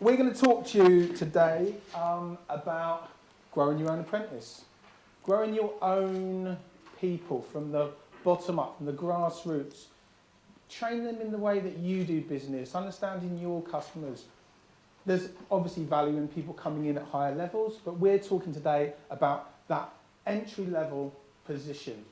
we're going to talk to you today about growing your own apprentice. Growing your own people from the bottom up, from the grassroots. Train them in the way that you do business, understanding your customers. There's obviously value in people coming in at higher levels, but we're talking today about that entry-level position.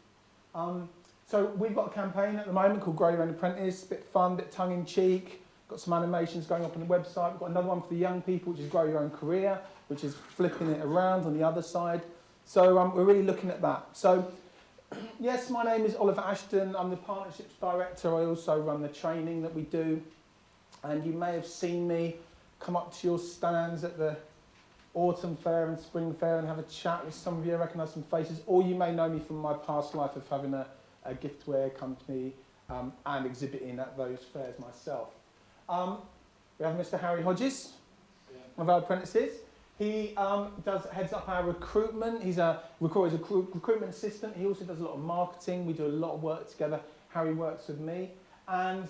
So we've got a campaign at the moment called Grow Your Own Apprentice, a bit fun, a bit tongue-in-cheek, got some animations going up on the website. We've got another one for the young people, which is Grow Your Own Career, which is flipping it around on the other side. So we're really looking at that. So yes, my name is Oliver Ashton. I'm the Partnerships Director. I also run the training that we do. And you may have seen me come up to your stands at the autumn fair and spring fair and have a chat with some of you. I recognise some faces. Or you may know me from my past life of having a giftware company and exhibiting at those fairs myself. We have Mr. Harry Hodges, one of our apprentices. He heads up our recruitment. He's a recruitment assistant. He also does a lot of marketing. We do a lot of work together. Harry works with me. And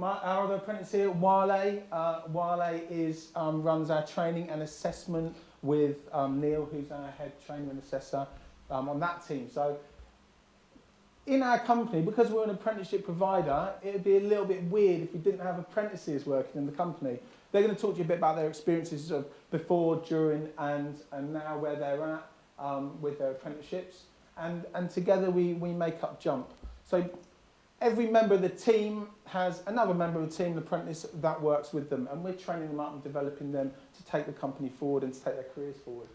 our other apprentice here, Wale. Wale runs our training and assessment with Neil, who's our head trainer and assessor on that team. So in our company, because we're an apprenticeship provider, it would be a little bit weird if we didn't have apprentices working in the company. They're going to talk to you a bit about their experiences of before, during, and now where they're at with their apprenticeships. And together we make up Jump. So every member of the team has another member of the team, an apprentice, that works with them. And we're training them up and developing them to take the company forward and to take their careers forward.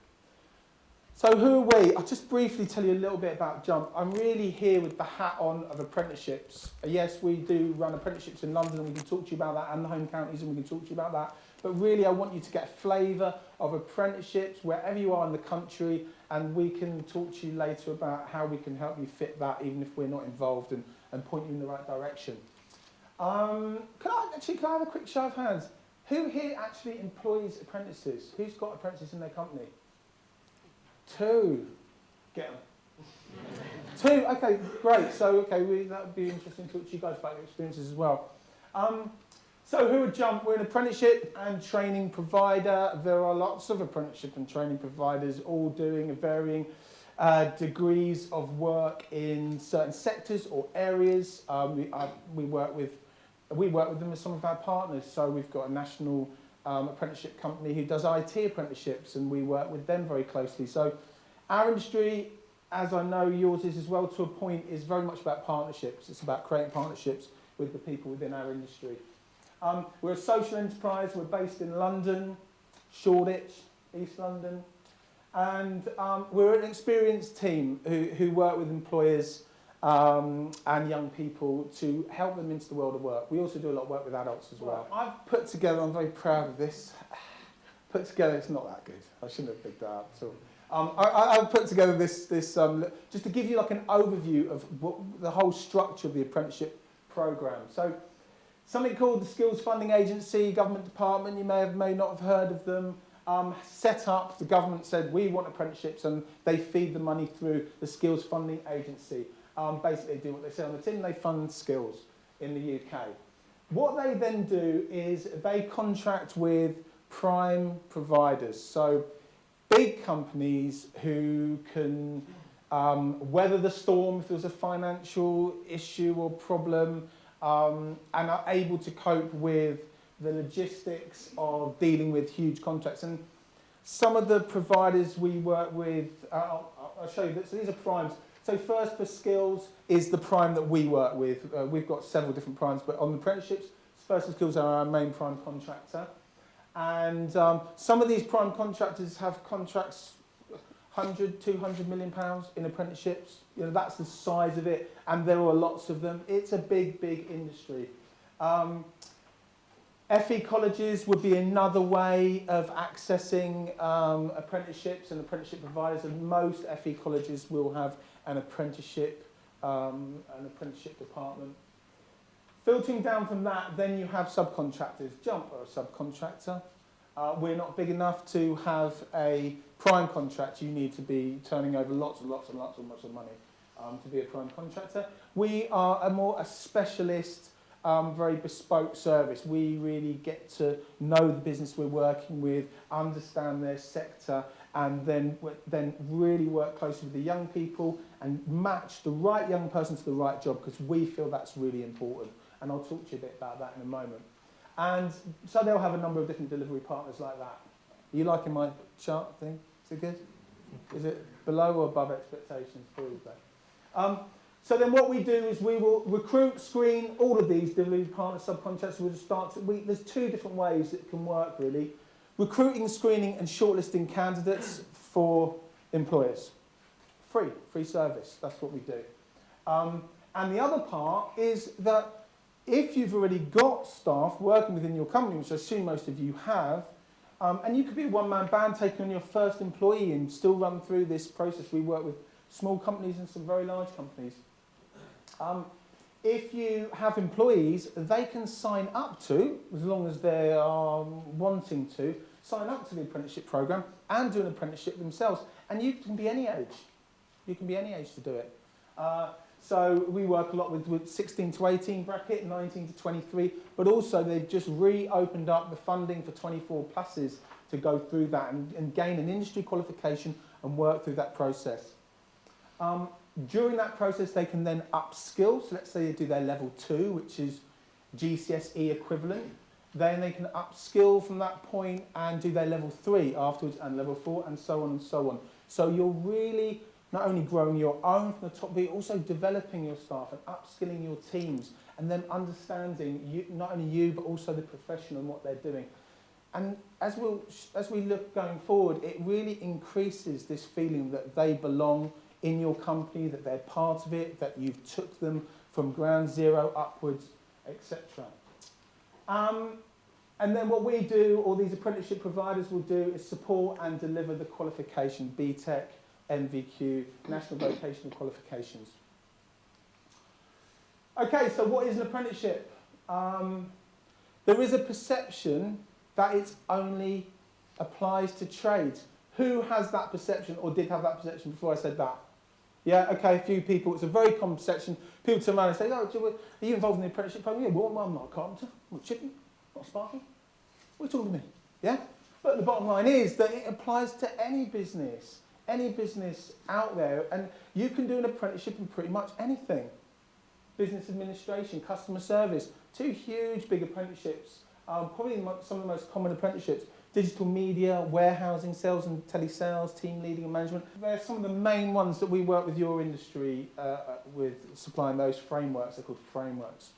So who are we? I'll just briefly tell you a little bit about Jump. I'm really here with the hat on of apprenticeships. Yes, we do run apprenticeships in London, and we can talk to you about that, and the home counties, and we can talk to you about that. But really, I want you to get a flavour of apprenticeships wherever you are in the country, and we can talk to you later about how we can help you fit that, even if we're not involved, and point you in the right direction. Can I have a quick show of hands? Who here actually employs apprentices? Who's got apprentices in their company? 2. Get them. 2, okay, great. So, that would be interesting to talk to you guys about your experiences as well. So who are Jump? We're an apprenticeship and training provider. There are lots of apprenticeship and training providers all doing varying degrees of work in certain sectors or areas. We work with them as some of our partners. So we've got a national apprenticeship company who does IT apprenticeships, and we work with them very closely. So our industry, as I know yours is as well to a point, is very much about partnerships. It's about creating partnerships with the people within our industry. We're a social enterprise. We're based in London, Shoreditch, East London, and we're an experienced team who work with employers and young people to help them into the world of work. We also do a lot of work with adults as well. I've put together, I'm very proud of this, it's not that good. I shouldn't have picked that up at all. I've put together this just to give you like an overview of the whole structure of the apprenticeship programme. So something called the Skills Funding Agency, government department, you may not have heard of them, set up, the government said we want apprenticeships, and they feed the money through the Skills Funding Agency. Basically do what they say on the tin, they fund skills in the UK. What they then do is they contract with prime providers, so big companies who can weather the storm if there's a financial issue or problem, and are able to cope with the logistics of dealing with huge contracts. And some of the providers we work with, I'll show you, so these are primes. So first for skills is the prime that we work with. We've got several different primes, but on the apprenticeships, First for Skills are our main prime contractor. And some of these prime contractors have contracts 100, 200 million pounds in apprenticeships. You know, that's the size of it, and there are lots of them. It's a big, big industry. FE colleges would be another way of accessing apprenticeships and apprenticeship providers, and most FE colleges will have an apprenticeship department. Filtering down from that, then you have subcontractors. Jump are a subcontractor. We're not big enough to have a prime contract. You need to be turning over lots of money to be a prime contractor. We are a specialist very bespoke service. We really get to know the business we're working with, understand their sector, and then really work closely with the young people and match the right young person to the right job, because we feel that's really important. And I'll talk to you a bit about that in a moment. And so they'll have a number of different delivery partners like that. Are you liking my chart thing? Is it good? Is it below or above expectations for you, Dave? So then what we do is we will recruit, screen all of these delivery partners, subcontractors. We'll start there's two different ways it can work, really. Recruiting, screening and shortlisting candidates for employers. Free service, that's what we do. And the other part is that if you've already got staff working within your company, which I assume most of you have, and you could be a one-man band taking on your first employee and still run through this process. We work with small companies and some very large companies. If you have employees, they can sign up to, as long as they are wanting to, sign up to the apprenticeship programme and do an apprenticeship themselves. And you can be any age. You can be any age to do it. So we work a lot with 16 to 18 bracket, 19 to 23, but also they've just reopened up the funding for 24 pluses to go through that and gain an industry qualification and work through that process. During that process, they can then upskill. So let's say they do their level 2, which is GCSE equivalent. Then they can upskill from that point and do their level 3 afterwards, and level 4, and so on and so on. So you're really not only growing your own from the top, but also developing your staff and upskilling your teams, and then understanding not only you, but also the profession and what they're doing. And as we look going forward, it really increases this feeling that they belong in your company, that they're part of it, that you've took them from ground zero upwards, etc. And then what we do, or these apprenticeship providers will do, is support and deliver the qualification, BTEC, NVQ, National Vocational Qualifications. Okay, so what is an apprenticeship? There is a perception that it only applies to trades. Who has that perception, or did have that perception before I said that? Yeah, okay, a few people. It's a very common perception. People turn around and say, oh, are you involved in the apprenticeship program? Yeah, well, I'm not a carpenter, I'm not chipping, not sparking. What are you talking to me? Yeah? But the bottom line is that it applies to any business out there, and you can do an apprenticeship in pretty much anything. Business administration, customer service, two huge big apprenticeships, probably some of the most common apprenticeships. Digital media, warehousing, sales and telesales, team leading and management. They're some of the main ones that we work with your industry with supplying those frameworks. They're called frameworks.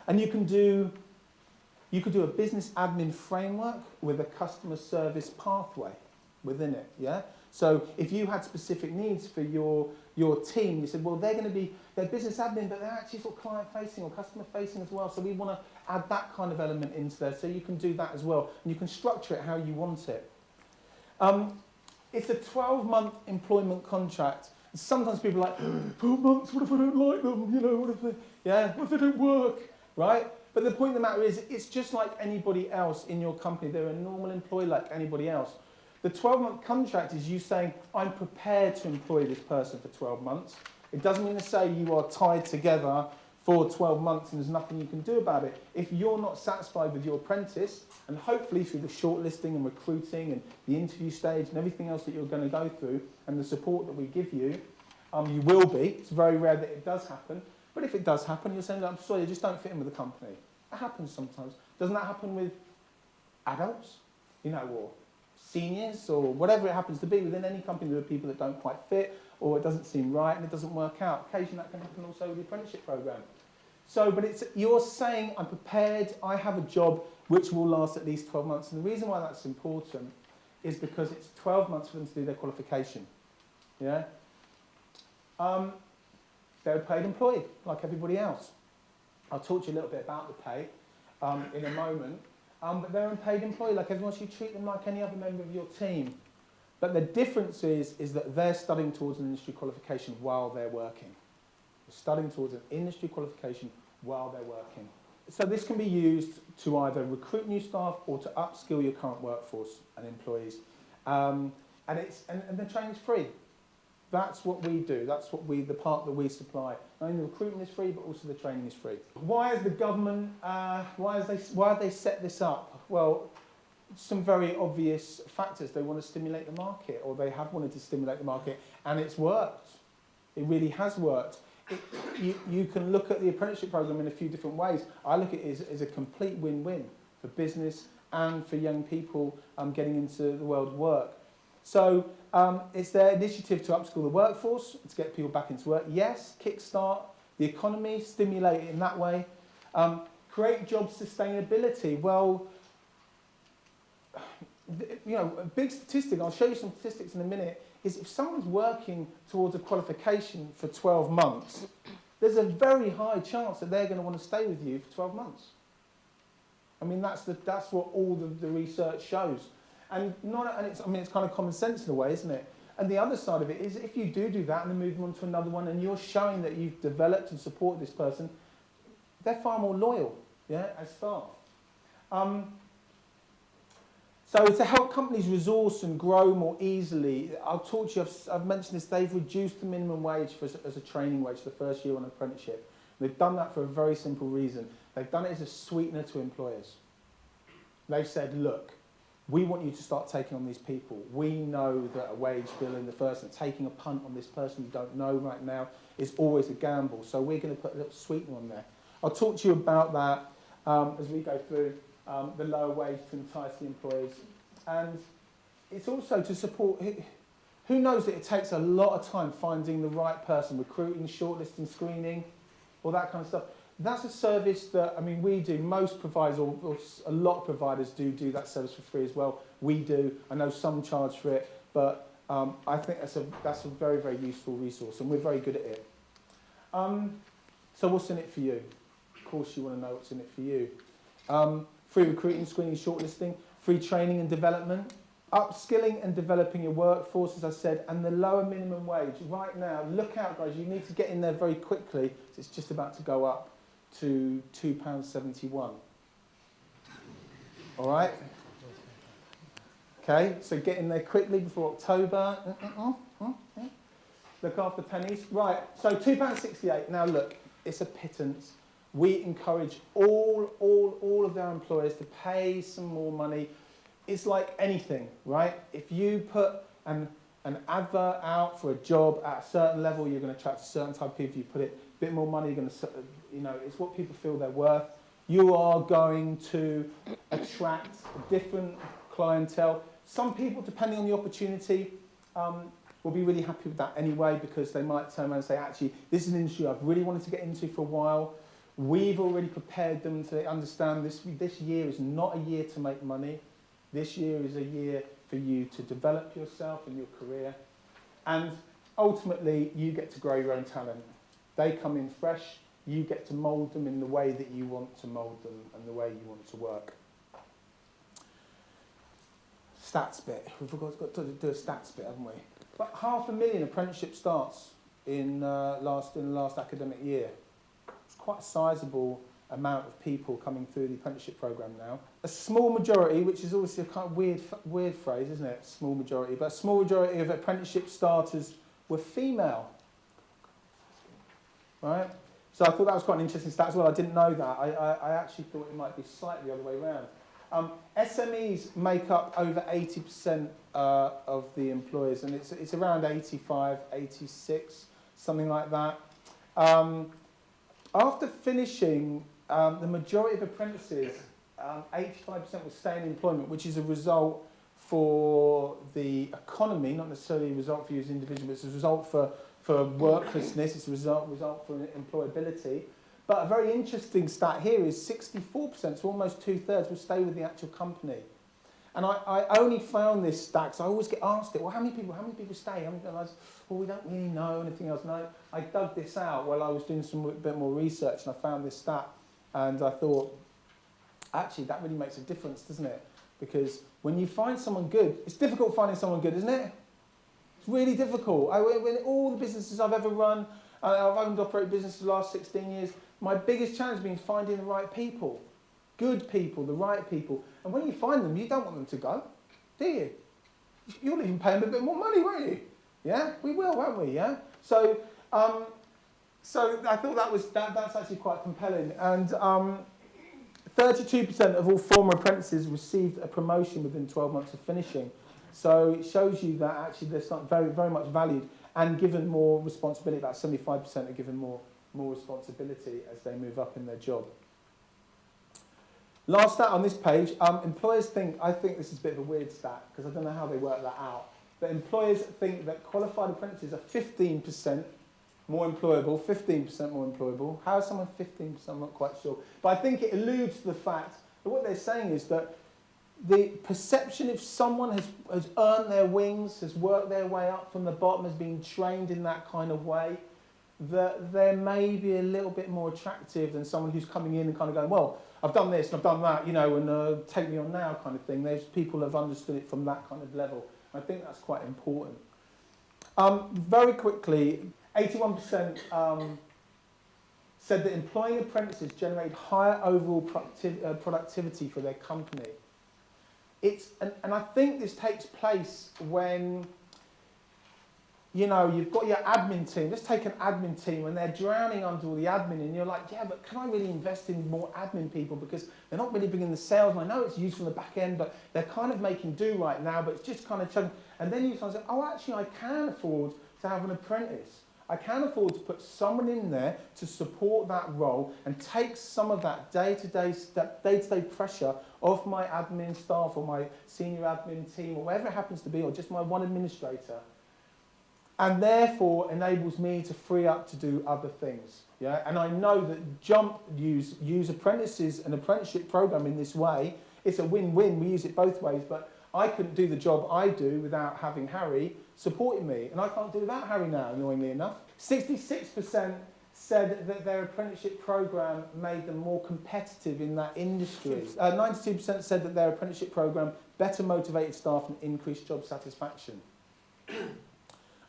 And you could do a business admin framework with a customer service pathway within it, yeah? So if you had specific needs for your team, you said, well, they're business admin, but they're actually sort of client-facing or customer-facing as well, so we want to add that kind of element into there, so you can do that as well, and you can structure it how you want it. It's a 12-month employment contract. Sometimes people are like, 12 months, what if I don't like them? You know, what if they don't work, right? But the point of the matter is, it's just like anybody else in your company. They're a normal employee like anybody else. The 12-month contract is you saying, I'm prepared to employ this person for 12 months. It doesn't mean to say you are tied together for 12 months and there's nothing you can do about it. If you're not satisfied with your apprentice, and hopefully through the shortlisting and recruiting and the interview stage and everything else that you're going to go through and the support that we give you, you will be. It's very rare that it does happen. But if it does happen, you're saying, I'm sorry, I just don't fit in with the company. It happens sometimes. Doesn't that happen with adults? You know, or seniors, or whatever it happens to be. Within any company, there are people that don't quite fit, or it doesn't seem right, and it doesn't work out. Occasionally, that can happen also with the apprenticeship programme. So, but you're saying, I'm prepared, I have a job which will last at least 12 months. And the reason why that's important is because it's 12 months for them to do their qualification. Yeah? They're a paid employee, like everybody else. I'll talk to you a little bit about the pay in a moment. But they're a paid employee, like everyone else. You treat them like any other member of your team. But the difference is that they're studying towards an industry qualification while they're working. They're studying towards an industry qualification while they're working. So this can be used to either recruit new staff or to upskill your current workforce and employees. And the training's free. That's what we do. That's the part that we supply. Not only the recruitment is free, but also the training is free. Why has the government, why have they set this up? Well, some very obvious factors. They want to stimulate the market, or they have wanted to stimulate the market, and it's worked. It really has worked. You can look at the apprenticeship program in a few different ways. I look at it as a complete win-win for business and for young people getting into the world of work. So it's their initiative to upskill the workforce, to get people back into work. Yes, kickstart the economy, stimulate it in that way. Create job sustainability. Well, a big statistic, I'll show you some statistics in a minute, is if someone's working towards a qualification for 12 months, there's a very high chance that they're going to want to stay with you for 12 months. I mean, that's what all the research shows. And it's kind of common sense in a way, isn't it? And the other side of it is if you do that and then move them on to another one and you're showing that you've developed and supported this person, they're far more loyal, as staff. So to help companies resource and grow more easily, I'll talk to you, I've mentioned this, they've reduced the minimum wage as a training wage for the first year on an apprenticeship. They've done that for a very simple reason. They've done it as a sweetener to employers. They've said, look, we want you to start taking on these people. We know that a wage bill in the first and taking a punt on this person you don't know right now is always a gamble. So we're going to put a little sweetener on there. I'll talk to you about that as we go through the lower wage to entice the employers. And it's also to support, who knows that it takes a lot of time finding the right person, recruiting, shortlisting, screening, all that kind of stuff. That's a service that, we do. Most providers, or a lot of providers do that service for free as well. We do. I know some charge for it, but I think that's a very, very useful resource, and we're very good at it. So what's in it for you? Of course you want to know what's in it for you. Free recruiting, screening, shortlisting, free training and development, upskilling and developing your workforce, as I said, and the lower minimum wage. Right now, look out, guys, you need to get in there very quickly. It's just about to go up to £2.71. All right? Okay, so get in there quickly before October. Look after pennies. Right, so £2.68. Now look, it's a pittance. We encourage all of our employers to pay some more money. It's like anything, right? If you put an advert out for a job at a certain level, you're going to attract a certain type of people. If you put it a bit more money, you're going to, it's what people feel they're worth. You are going to attract a different clientele. Some people, depending on the opportunity, will be really happy with that anyway, because they might turn around and say, actually, this is an industry I've really wanted to get into for a while. We've already prepared them to understand this year is not a year to make money. This year is a year for you to develop yourself and your career. And ultimately, you get to grow your own talent. They come in fresh. You get to mould them in the way that you want to mould them and the way you want to work. Stats bit. We've got to do a stats bit, haven't we? But 500,000 apprenticeship starts in the last academic year. It's quite a sizable amount of people coming through the apprenticeship program now. A small majority, which is obviously a kind of weird phrase, isn't it? Small majority, but a small majority of apprenticeship starters were female. Right? So I thought that was quite an interesting stat as well. I didn't know that. I actually thought it might be slightly the other way around. SMEs make up over 80% of the employers, and it's around 85, 86, something like that. After finishing, the majority of apprentices, 85% will stay in employment, which is a result for the economy, not necessarily a result for you as an individual, but it's a result for worklessness, it's a result for employability. But a very interesting stat here is 64%, so almost 2/3 will stay with the actual company. And I only found this stat, because I always get asked it, well, how many people stay? And I was, well, we don't really know anything else. No, I dug this out while I was doing a bit more research, and I found this stat, and I thought, actually, that really makes a difference, doesn't it? Because when you find someone good, it's difficult finding someone good, isn't it? It's really difficult. When all the businesses I've ever run, I've owned and operated businesses for the last 16 years, my biggest challenge has been finding the right people. Good people, the right people. And when you find them, you don't want them to go, do you? You'll even pay them a bit more money, won't you? Yeah, we will, won't we? Yeah. So I thought that's actually quite compelling. And 32% of all former apprentices received a promotion within 12 months of finishing. So it shows you that actually they're very, very much valued and given more responsibility. About 75% are given more responsibility as they move up in their job. Last stat on this page, employers I think this is a bit of a weird stat because I don't know how they work that out, but employers think that qualified apprentices are 15% more employable, 15% more employable. How is someone 15%? I'm not quite sure. But I think it alludes to the fact that what they're saying is that the perception if someone has earned their wings, has worked their way up from the bottom, has been trained in that kind of way, that they're maybe a little bit more attractive than someone who's coming in and kind of going, well, I've done this and I've done that, and take me on now kind of thing. There's people who have understood it from that kind of level. I think that's quite important. Very quickly, 81% said that employing apprentices generate higher overall productivity for their company. And I think this takes place when, you've got your admin team. Let's take an admin team and they're drowning under all the admin and you're like, yeah, but can I really invest in more admin people because they're not really bringing the sales. And I know it's used from the back end, but they're kind of making do right now, but it's just kind of chugging. And then you kind of say, oh, actually, I can afford to have an apprentice. I can afford to put someone in there to support that role and take some of that day-to-day pressure off my admin staff or my senior admin team or whatever it happens to be, or just my one administrator, and therefore enables me to free up to do other things. Yeah? And I know that Jump use apprentices, an apprenticeship program in this way. It's a win-win. We use it both ways, but I couldn't do the job I do without having Harry supporting me, and I can't do without Harry now, annoyingly enough. 66% said that their apprenticeship program made them more competitive in that industry. 92% said that their apprenticeship program better motivated staff and increased job satisfaction.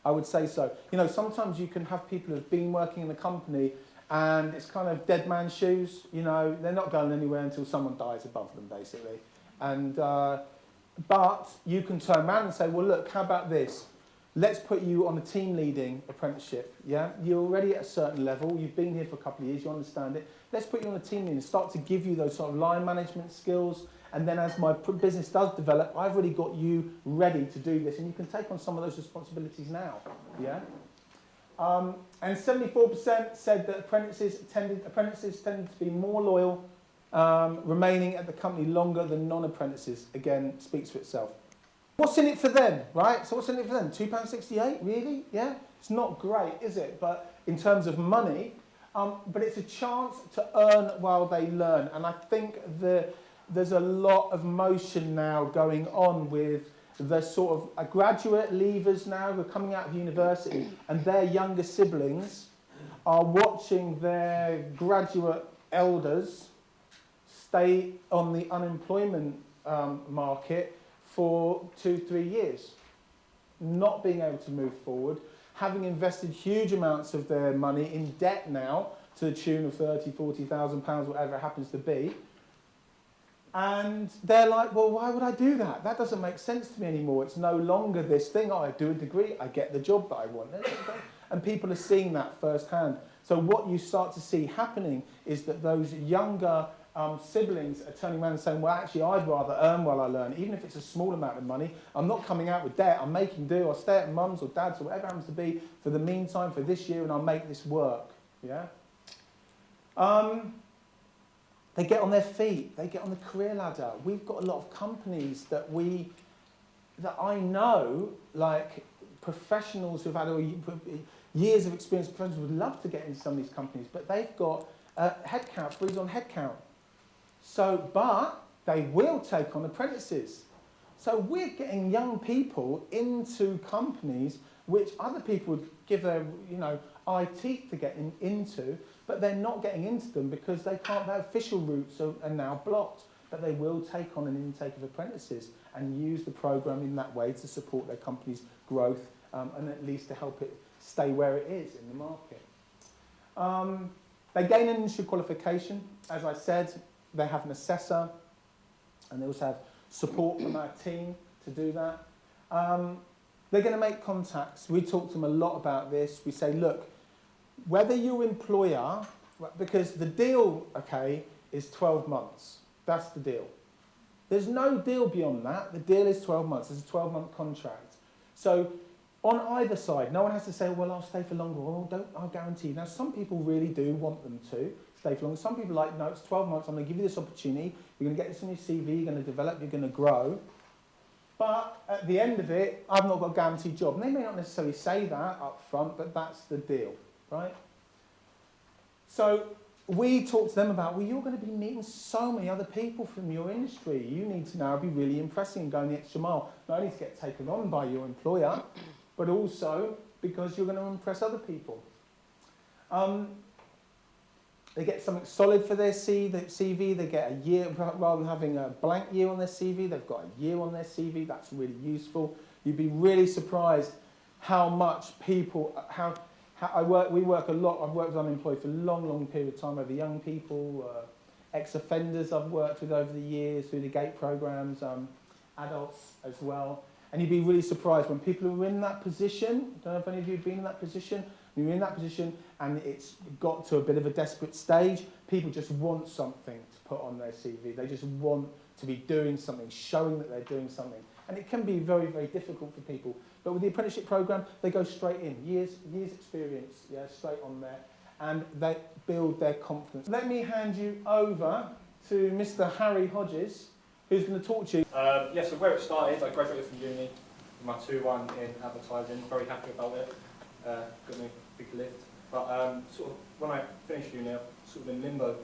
I would say so. Sometimes you can have people who've been working in a company and it's kind of dead man's shoes. They're not going anywhere until someone dies above them, basically. And but you can turn around and say, well, look, how about this? Let's put you on a team leading apprenticeship, yeah? You're already at a certain level, you've been here for a couple of years, you understand it. Let's put you on a team leading, start to give you those sort of line management skills, and then as my business does develop, I've already got you ready to do this, and you can take on some of those responsibilities now, yeah? And 74% said that apprentices tended to be more loyal, remaining at the company longer than non-apprentices. Again, speaks for itself. What's in it for them, right? So what's in it for them? £2.68, really? Yeah? It's not great, is it? But in terms of money, but it's a chance to earn while they learn. And I think there's a lot of motion now going on with the sort of graduate leavers now who are coming out of university and their younger siblings are watching their graduate elders stay on the unemployment market for 2-3 years, not being able to move forward, having invested huge amounts of their money in debt now to the tune of £30,000-40,000, whatever it happens to be. And they're like, well, why would I do that? That doesn't make sense to me anymore. It's no longer this thing. Oh, I do a degree, I get the job that I want. And people are seeing that firsthand. So what you start to see happening is that those younger siblings are turning around and saying, well, actually, I'd rather earn while I learn, even if it's a small amount of money. I'm not coming out with debt. I'm making do. I'll stay at mum's or dad's or whatever it happens to be for the meantime, for this year, and I'll make this work. Yeah. They get on their feet. They get on the career ladder. We've got a lot of companies that I know, like professionals who've had years of experience, professionals would love to get into some of these companies, but they've got headcount, freeze on headcount. So, but they will take on apprentices. So we're getting young people into companies which other people would give their, eye teeth to get into, but they're not getting into them because they can't. Their official routes are now blocked. But they will take on an intake of apprentices and use the program in that way to support their company's growth and at least to help it stay where it is in the market. They gain an industry qualification. As I said, they have an assessor, and they also have support from our team to do that. They're going to make contacts. We talk to them a lot about this. We say, look, whether your employer, because the deal, okay, is 12 months. That's the deal. There's no deal beyond that. The deal is 12 months. It's a 12-month contract. So on either side, no one has to say, well, I'll stay for longer, or I'll guarantee. Now, some people really do want them to stay for longer. Some people are like, no, it's 12 months. I'm going to give you this opportunity. You're going to get this on your CV. You're going to develop. You're going to grow. But at the end of it, I've not got a guaranteed job. And they may not necessarily say that up front, but that's the deal, right? So we talk to them about, well, you're going to be meeting so many other people from your industry. You need to now be really impressing and going the extra mile, not only to get taken on by your employer, but also because you're going to impress other people. They get something solid for their CV. They get a year, rather than having a blank year on their CV, they've got a year on their CV. That's really useful. You'd be really surprised how much people, we work a lot. I've worked with unemployed for a long, long period of time over young people, ex-offenders I've worked with over the years through the GATE programs, adults as well. And you'd be really surprised when people are in that position. I don't know if any of you have been in that position. When you're in that position and it's got to a bit of a desperate stage, people just want something to put on their CV. They just want to be doing something, showing that they're doing something. And it can be very, very difficult for people. But with the apprenticeship programme, they go straight in. Years experience, yeah, straight on there. And they build their confidence. Let me hand you over to Mr. Harry Hodges, who's going to talk to you. So where it started, I graduated from uni, my 2-1 in advertising, very happy about it. Got me a big lift. But sort of when I finished uni, I was sort of in limbo.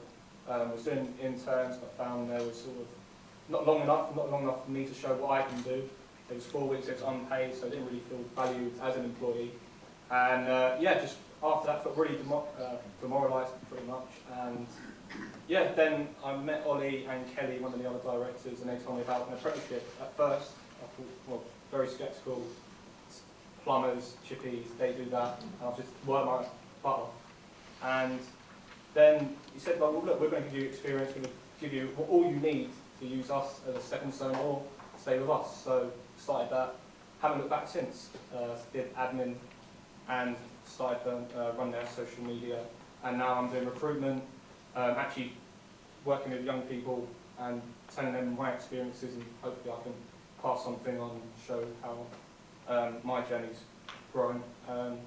Was doing interns, but found there was sort of not long enough for me to show what I can do. It was 4 weeks, it was unpaid, so I didn't really feel valued as an employee. And just after that, felt really demoralised pretty much. And yeah, then I met Ollie and Kelly, one of the other directors, and they told me about an apprenticeship. At first, I thought, well, very sceptical. Plumbers, chippies, they do that, and I'll just work my butt off. And then he said, well, look, we're going to give you experience, we're going to give you all you need to use us as a stepping stone or stay with us. So started that, haven't looked back since. Did admin and started to run their social media, and now I'm doing recruitment, actually working with young people and telling them my experiences, and hopefully I can pass something on and show how my journey's growing. I'm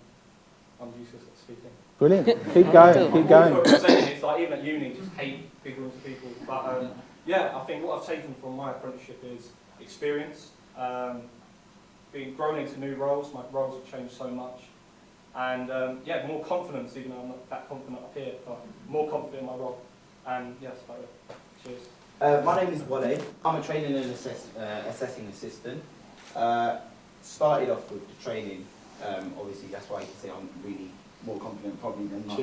useless at speaking. Brilliant. Keep going, keep going. It's like even at uni, just hate big rooms of people. But I think what I've taken from my apprenticeship is experience, being grown into new roles. My roles have changed so much. And more confidence, even though I'm not that confident up here, but more confident in my role. And yes, that's about it. Cheers. My name is Wale. I'm a training and assessing assistant. Started off with the training. Obviously, that's why you can say I'm really more confident probably than my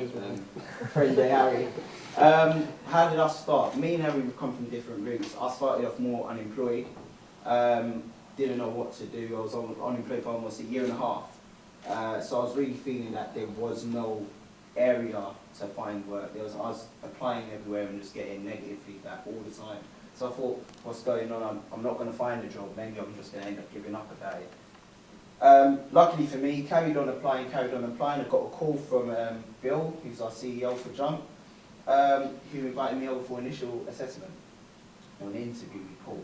friend Harry. How did I start? Me and Harry have come from different routes. I started off more unemployed. Didn't know what to do. I was unemployed for almost a year and a half. So I was really feeling that there was no area to find work. I was applying everywhere and just getting negative feedback all the time. So I thought, what's going on? I'm not going to find a job. Maybe I'm just going to end up giving up about it. Luckily for me, carried on applying. I got a call from Bill, who's our CEO for Jump, who invited me over for initial assessment, or an interview we call.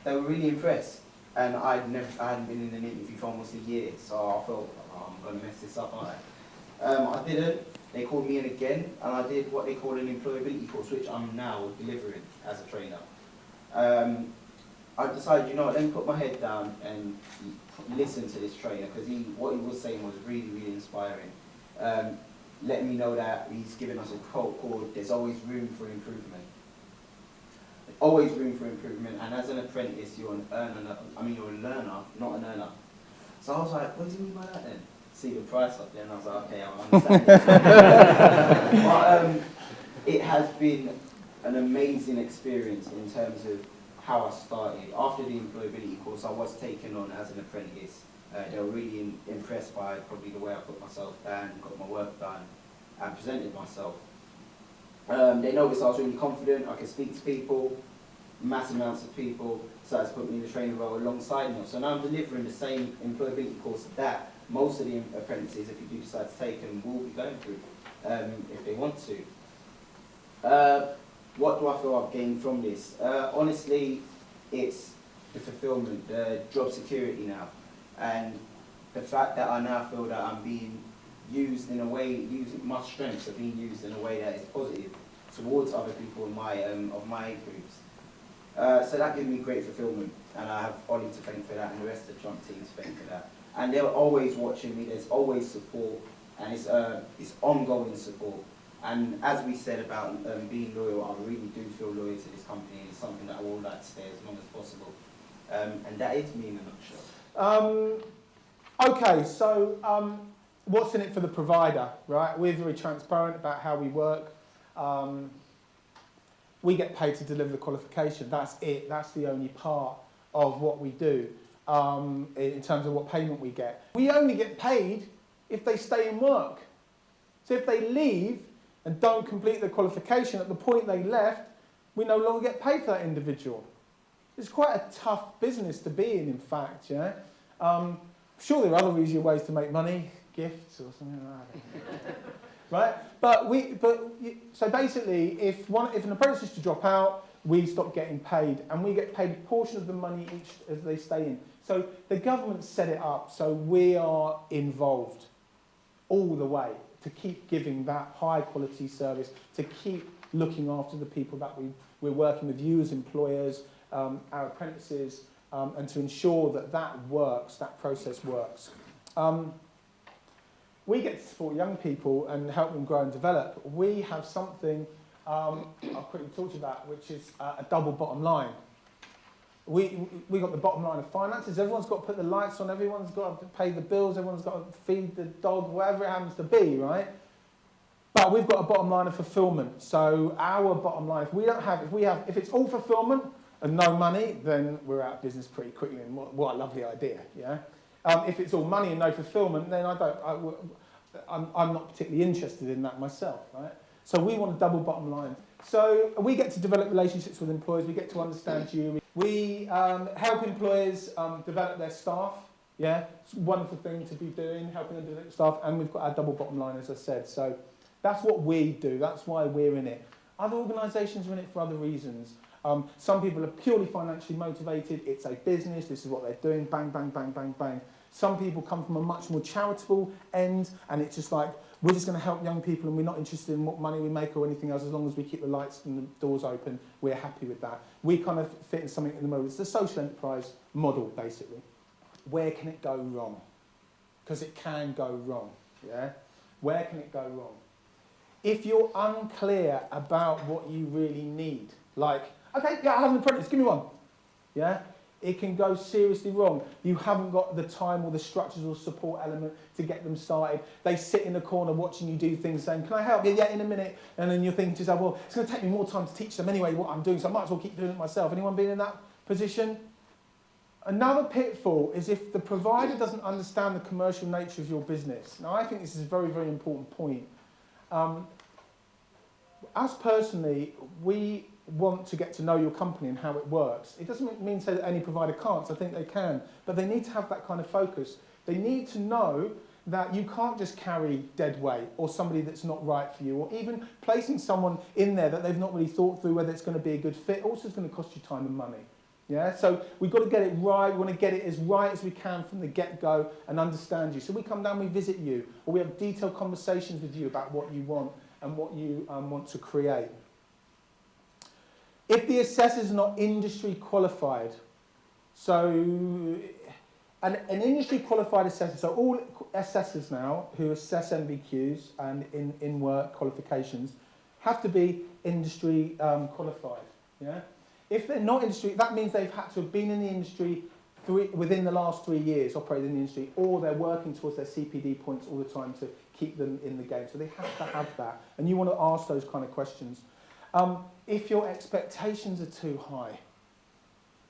They were really impressed, and I hadn't been in an interview for almost a year, so I thought, oh, I'm going to mess this up, aren't I? I didn't. They called me in again, and I did what they call an employability course, which I'm now delivering as a trainer. I decided, you know what, let me put my head down and listen to this trainer, because what he was saying was really, really inspiring. Let me know that he's giving us a quote called, there's always room for improvement. Always room for improvement, and as an apprentice, you're you're a learner, not an earner. So I was like, what do you mean by that then? See the price up there, and I was like, okay, I understand it. But it has been an amazing experience in terms of how I started. After the employability course, I was taken on as an apprentice. They were really impressed by probably the way I put myself down, got my work done, and presented myself. They noticed I was really confident, I could speak to people, massive amounts of people started to put me in the training role alongside me. So now I'm delivering the same employability course that most of the apprentices, if you do decide to take them, will be going through if they want to. What do I feel I've gained from this? Honestly, it's the fulfillment, the job security now, and the fact that I now feel that I'm being used in a way, using my strengths are being used in a way that is positive towards other people in my, of my age groups. So that gives me great fulfillment, and I have Ollie to thank for that, and the rest of the Trump team to thank for that. And they're always watching me, there's always support, and it's ongoing support. And as we said about being loyal, I really do feel loyal to this company, and it's something that I would like to stay as long as possible. And that is me in a nutshell. Okay, so what's in it for the provider, right? We're very transparent about how we work. We get paid to deliver the qualification. That's it. That's the only part of what we do in terms of what payment we get. We only get paid if they stay in work. So if they leave and don't complete the qualification at the point they left, we no longer get paid for that individual. It's quite a tough business to be in fact, yeah? Sure, there are other easier ways to make money, gifts or something like that. Right? So basically, if an apprentice is to drop out, we stop getting paid, and we get paid a portion of the money each as they stay in. So the government set it up so we are involved all the way to keep giving that high quality service, to keep looking after the people that we're working with, you as employers, our apprentices, and to ensure that that works, that process works. We get to support young people and help them grow and develop. We have something I'll quickly talk to you about, which is a double bottom line. We got the bottom line of finances. Everyone's got to put the lights on, everyone's got to pay the bills, everyone's got to feed the dog, whatever it happens to be, right? But we've got a bottom line of fulfillment. So our bottom line, if it's all fulfillment and no money, then we're out of business pretty quickly. And what a lovely idea, yeah? If it's all money and no fulfillment, then I'm not particularly interested in that myself, right? So we want a double bottom line. So we get to develop relationships with employers. We get to understand you. We help employers develop their staff. Yeah, it's a wonderful thing to be doing, helping them develop staff. And we've got our double bottom line, as I said. So that's what we do. That's why we're in it. Other organisations are in it for other reasons. Some people are purely financially motivated. It's a business. This is what they're doing. Bang, bang, bang, bang, bang. Some people come from a much more charitable end, and it's just like, we're just going to help young people and we're not interested in what money we make or anything else. As long as we keep the lights and the doors open, we're happy with that. We kind of fit in something in the middle. It's the social enterprise model, basically. Where can it go wrong? Because it can go wrong, yeah? Where can it go wrong? If you're unclear about what you really need, like, okay, yeah, I have an apprentice, give me one, yeah? It can go seriously wrong. You haven't got the time or the structures or support element to get them started. They sit in the corner watching you do things, saying, can I help? Yeah, in a minute. And then you're thinking to yourself, well, it's going to take me more time to teach them anyway what I'm doing, so I might as well keep doing it myself. Anyone been in that position? Another pitfall is if the provider doesn't understand the commercial nature of your business. Now, I think this is a very, very important point. Us personally, we want to get to know your company and how it works. It doesn't mean to say that any provider can't, so I think they can, but they need to have that kind of focus. They need to know that you can't just carry dead weight or somebody that's not right for you, or even placing someone in there that they've not really thought through whether it's going to be a good fit also is going to cost you time and money. Yeah, so we've got to get it right. We want to get it as right as we can from the get-go and understand you. So we come down, we visit you, or we have detailed conversations with you about what you want and what you want to create. If the assessor's not industry qualified, so an industry qualified assessor, so all assessors now who assess MVQs and in work qualifications have to be industry qualified. Yeah? If they're not industry, that means they've had to have been in the industry within the last 3 years, operated in the industry, or they're working towards their CPD points all the time to keep them in the game. So they have to have that. And you want to ask those kind of questions. If your expectations are too high.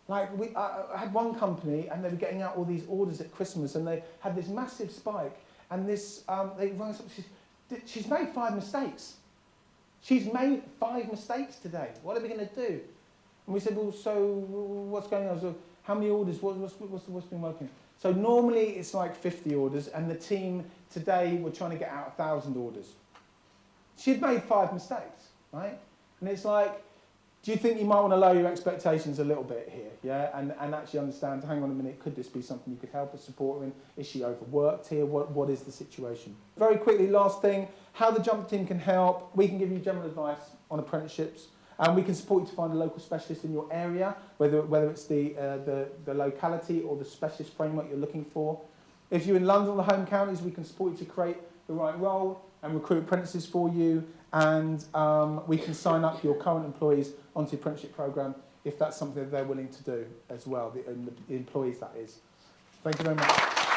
Like, I had one company, and they were getting out all these orders at Christmas, and they had this massive spike, and this, they rang us up, she's made 5 mistakes. She's made 5 mistakes today. What are we going to do? And we said, well, so what's going on? So how many orders? What's been working? So normally it's like 50 orders, and the team today were trying to get out 1,000 orders. She'd made 5 mistakes, right? And it's like, do you think you might want to lower your expectations a little bit here, yeah? And actually understand, hang on a minute, could this be something you could help us support her in? Is she overworked here? What is the situation? Very quickly, last thing, how the Jump team can help. We can give you general advice on apprenticeships, and we can support you to find a local specialist in your area, whether it's the locality or the specialist framework you're looking for. If you're in London or the home counties, we can support you to create the right role and recruit apprentices for you, and we can sign up your current employees onto the apprenticeship programme if that's something that they're willing to do as well, the employees that is. Thank you very much.